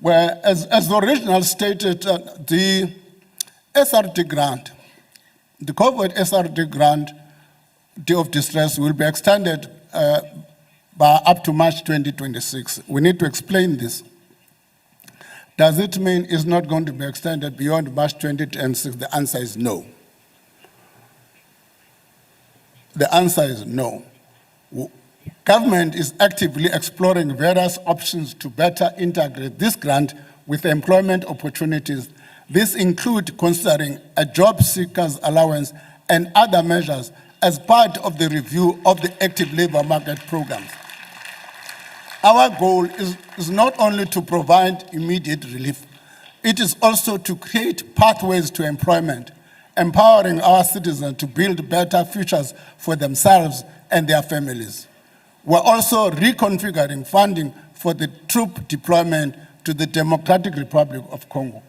where, as the original stated, the SRD grant, the COVID SRD grant, Day of Distress, will be extended by up to March 2026. We need to explain this. Does it mean it's not going to be extended beyond March 2026? The answer is no. The answer is no. Government is actively exploring various options to better integrate this grant with employment opportunities. This includes considering a job seekers allowance and other measures as part of the review of the active labor market programs. Our goal is not only to provide immediate relief, it is also to create pathways to employment, empowering our citizens to build better futures for themselves and their families. We're also reconfiguring funding for the troop deployment to the Democratic Republic of Congo.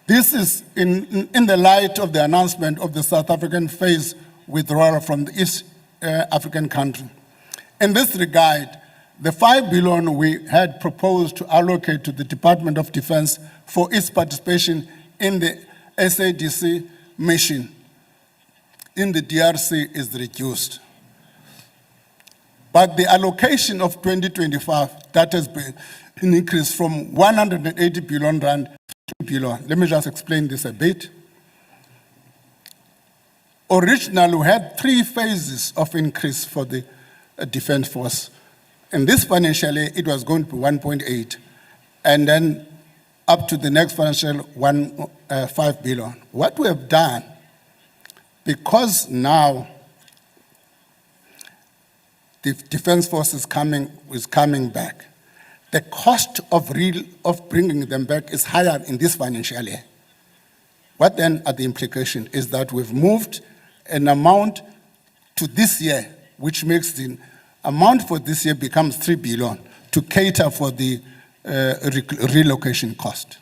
This is in the light of the announcement of the South African phase withdrawal from the East African country. In this regard, the $5 billion we had proposed to allocate to the Department of Defense for its participation in the SABC mission in the DRC is reduced. But the allocation of 2025, that has been an increase from 180 billion rand to 2 billion. Let me just explain this a bit. Originally, we had 3 phases of increase for the Defense Force. In this financial year, it was going to be 1.8, and then up to the next financial 5 billion. What we have done, because now the Defense Force is coming back, the cost of bringing them back is higher in this financial year. What then are the implications is that we've moved an amount to this year, which makes the amount for this year becomes 3 billion to cater for the relocation cost.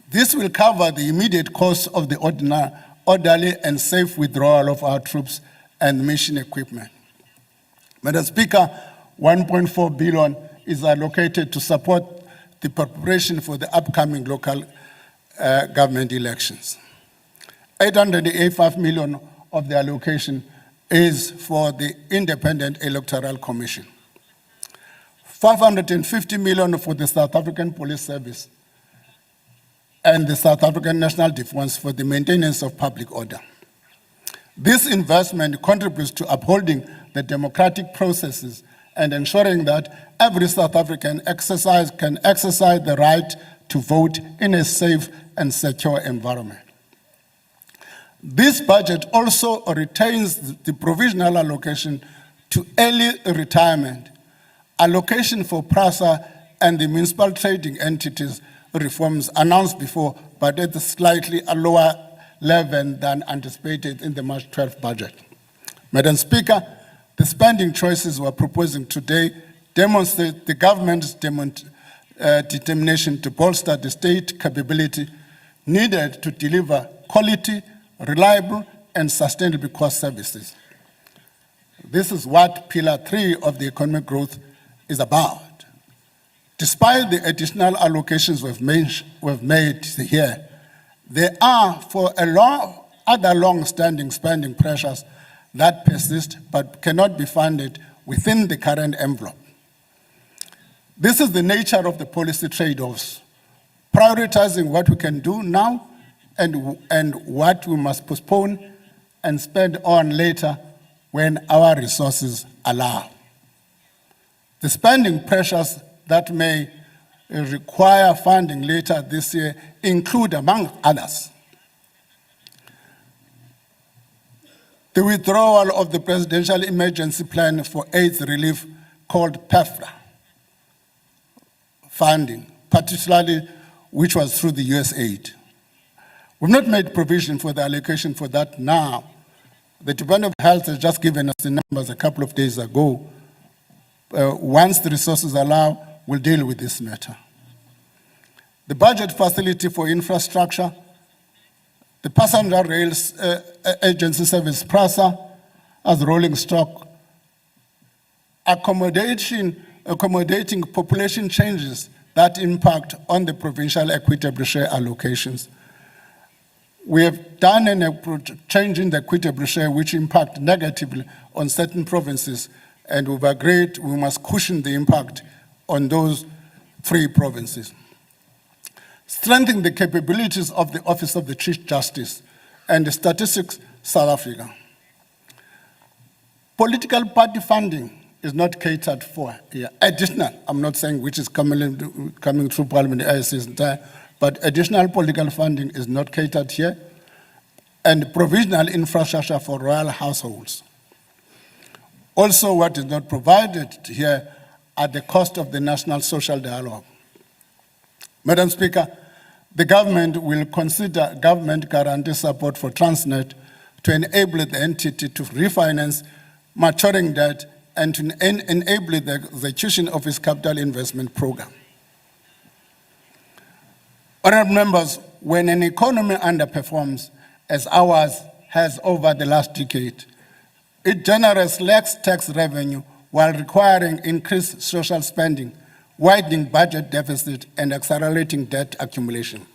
This will cover the immediate cost of the orderly and safe withdrawal of our troops and mission equipment. Madam Speaker, 1.4 billion is allocated to support the preparation for the upcoming local government elections. 885 million of the allocation is for the Independent Electoral Commission. 550 million for the South African Police Service and the South African National Defense for the maintenance of public order. This investment contributes to upholding the democratic processes and ensuring that every South African can exercise the right to vote in a safe and secure environment. This budget also retains the provisional allocation to early retirement, allocation for PRASA and the municipal trading entities reforms announced before, but at a slightly lower level than anticipated in the March 12th budget. Madam Speaker, the spending choices we're proposing today demonstrate the government's determination to bolster the state capability needed to deliver quality, reliable, and sustainable cost services. This is what Pillar 3 of the economic growth is about. Despite the additional allocations we've made here, there are for other long-standing spending pressures that persist but cannot be funded within the current envelope. This is the nature of the policy trade-offs, prioritizing what we can do now and what we must postpone and spend on later when our resources allow. The spending pressures that may require funding later this year include, among others, the withdrawal of the Presidential Emergency Plan for AIDS Relief called PEFRA funding, particularly which was through the USAID. We've not made provision for the allocation for that now. The Department of Health has just given us the numbers a couple of days ago. Once the resources allow, we'll deal with this matter. The budget facility for infrastructure, the Passenger Rails Agency Service, PRASA, as rolling stock, accommodating population changes that impact on the provincial equitable share allocations. We have done a change in the equitable share which impact negatively on certain provinces, and we've agreed we must cushion the impact on those 3 provinces. Strengthen the capabilities of the Office of the Chief Justice and Statistics South Africa. Political party funding is not catered for here. Additional, I'm not saying which is coming through Parliament, but additional political funding is not catered here, and provisional infrastructure for royal households. Also, what is not provided here are the cost of the national social dialogue. Madam Speaker, the government will consider government guarantee support for Transnet to enable the entity to refinance maturing debt and to enable the execution of its capital investment program. Honourable members, when an economy underperforms, as ours has over the last decade, it generates less tax revenue while requiring increased social spending, widening budget deficit, and accelerating debt accumulation.